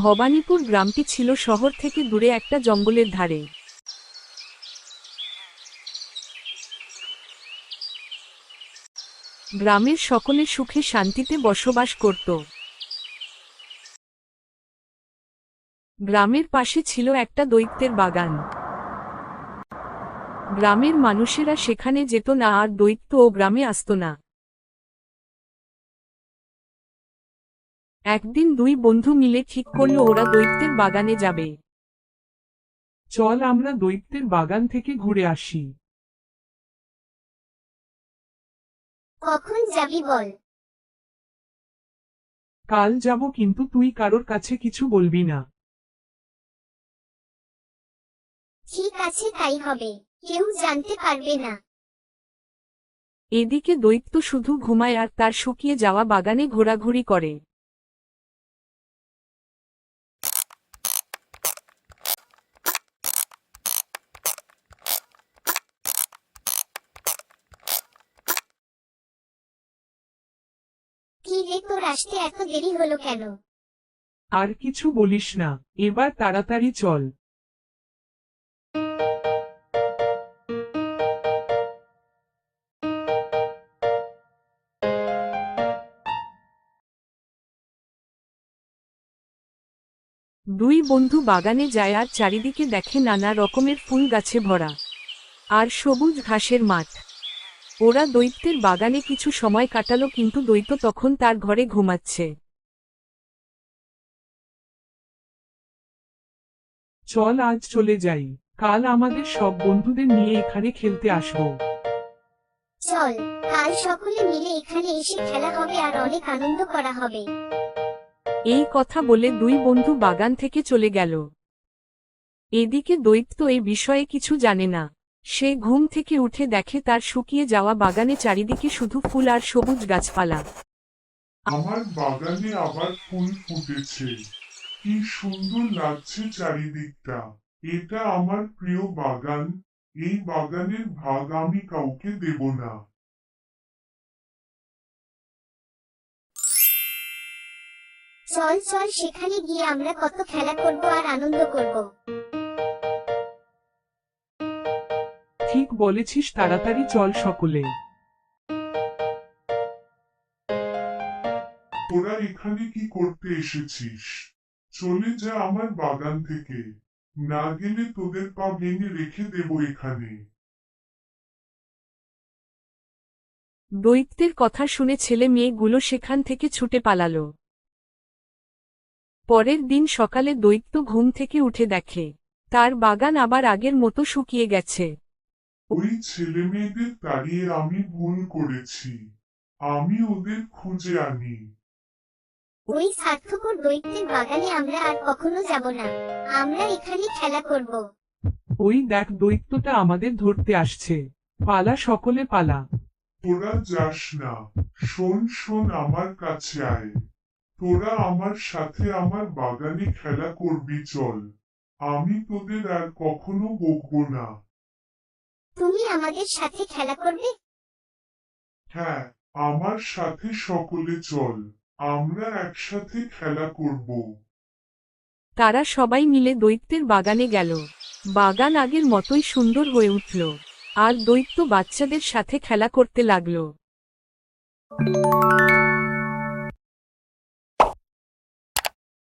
ভবানীপুর গ্রামটি ছিল শহর থেকে দূরে একটা জঙ্গলের ধারে। গ্রামের সকলে সুখে শান্তিতে বসবাস করত। গ্রামের পাশে ছিল একটা দৈত্যের বাগান। গ্রামের মানুষেরা সেখানে যেত না, আর দৈত্য ও গ্রামে আসত না। একদিন দুই বন্ধু মিলে ঠিক করল ওরা দৈত্যের বাগানে যাবে। চল আমরা দৈত্যের বাগান থেকে ঘুরে আসি। কখন যাবি বল? কাল যাব, কিন্তু তুই কারোর কাছে কিছু বলবি না। ঠিক আছে, তাই হবে, কেউ জানতে পারবে না। এদিকে দৈত্য শুধু ঘুমায় আর তার শুকিয়ে যাওয়া বাগানে ঘোরাঘুরি করে। কি রে, তোর আসতে এত দেরি হলো কেন? আর কিছু বলিস না, এবার তাড়াতাড়ি চল। দুই বন্ধু বাগানে যায় আর চারিদিকে দেখে নানা রকমের ফুল গাছে ভরা আর সবুজ ঘাসের মাঠ। ওরা দৈত্যের বাগানে কিছু সময় কাটালো, কিন্তু দৈত্য তখন তার ঘরে ঘুমাচ্ছে। চল আজ চলে যাই, কাল আমাদের সব বন্ধুদের নিয়ে এখানে খেলতে আসবো। চল, কাল সকলে মিলে এখানে এসে খেলা হবে আর অনেক আনন্দ করা হবে। এই কথা বলে দুই বন্ধু বাগান থেকে চলে গেল। এদিকে দৈত্য এই বিষয়ে কিছু জানে না। সে ঘুম থেকে উঠে দেখে তার শুকিয়ে যাওয়া বাগানে চারিদিকে শুধু ফুল আর সবুজ গাছপালা। আমার বাগানে আবার ফুল ফুটেছে। কি সুন্দর লাগছে চারিদিকটা। এটা আমার প্রিয় বাগান। এই বাগানের ভাগ আমি কাউকে দেব না। চল চল, সেখানে গিয়ে আমরা কত খেলা করব আর আনন্দ করব। ঠিক বলেছিস, তাড়াতাড়ি চল সকলে। তোরা এখানে কি করতে এসেছিস? চলে যা আমার বাগান থেকে। না গেলে তোদের পা ভেঙে রেখে দেব এখানে। দৈত্যের কথা শুনে ছেলে মেয়েগুলো সেখান থেকে ছুটে পালালো। পরের দিন সকালে দৈত্য ঘুম থেকে উঠে দেখে তার বাগান আবার আগের মতো শুকিয়ে গেছে। ওই ছেলেমেয়েদের তাড়িয়ে আমি ভুল করেছি। আমি ওদের খুঁজে আনি। ওই স্বার্থপর দৈত্যের বাগানে আমরা আর কখনো যাব না। আমরা এখানে খেলা করব। ওই দেখ, দৈত্যটা আমাদের ধরতে আসছে। পালা সকলে পালা। তোরা যাস না। শোন শোন, আমার কাছে আয়। তোরা আমার সাথে আমার বাগানে খেলা করবি, চল। আমি তোদের আর কখনো বকবো না। তুমি আমাদের সাথে খেলা করবে? হ্যাঁ, আমার সাথে সকলে চল। আমরা একসাথে খেলা করব। তারা সবাই মিলে দৈত্যের বাগানে গেল। বাগান আগের মতোই সুন্দর হয়ে উঠল, আর দৈত্য বাচ্চাদের সাথে খেলা করতে লাগলো।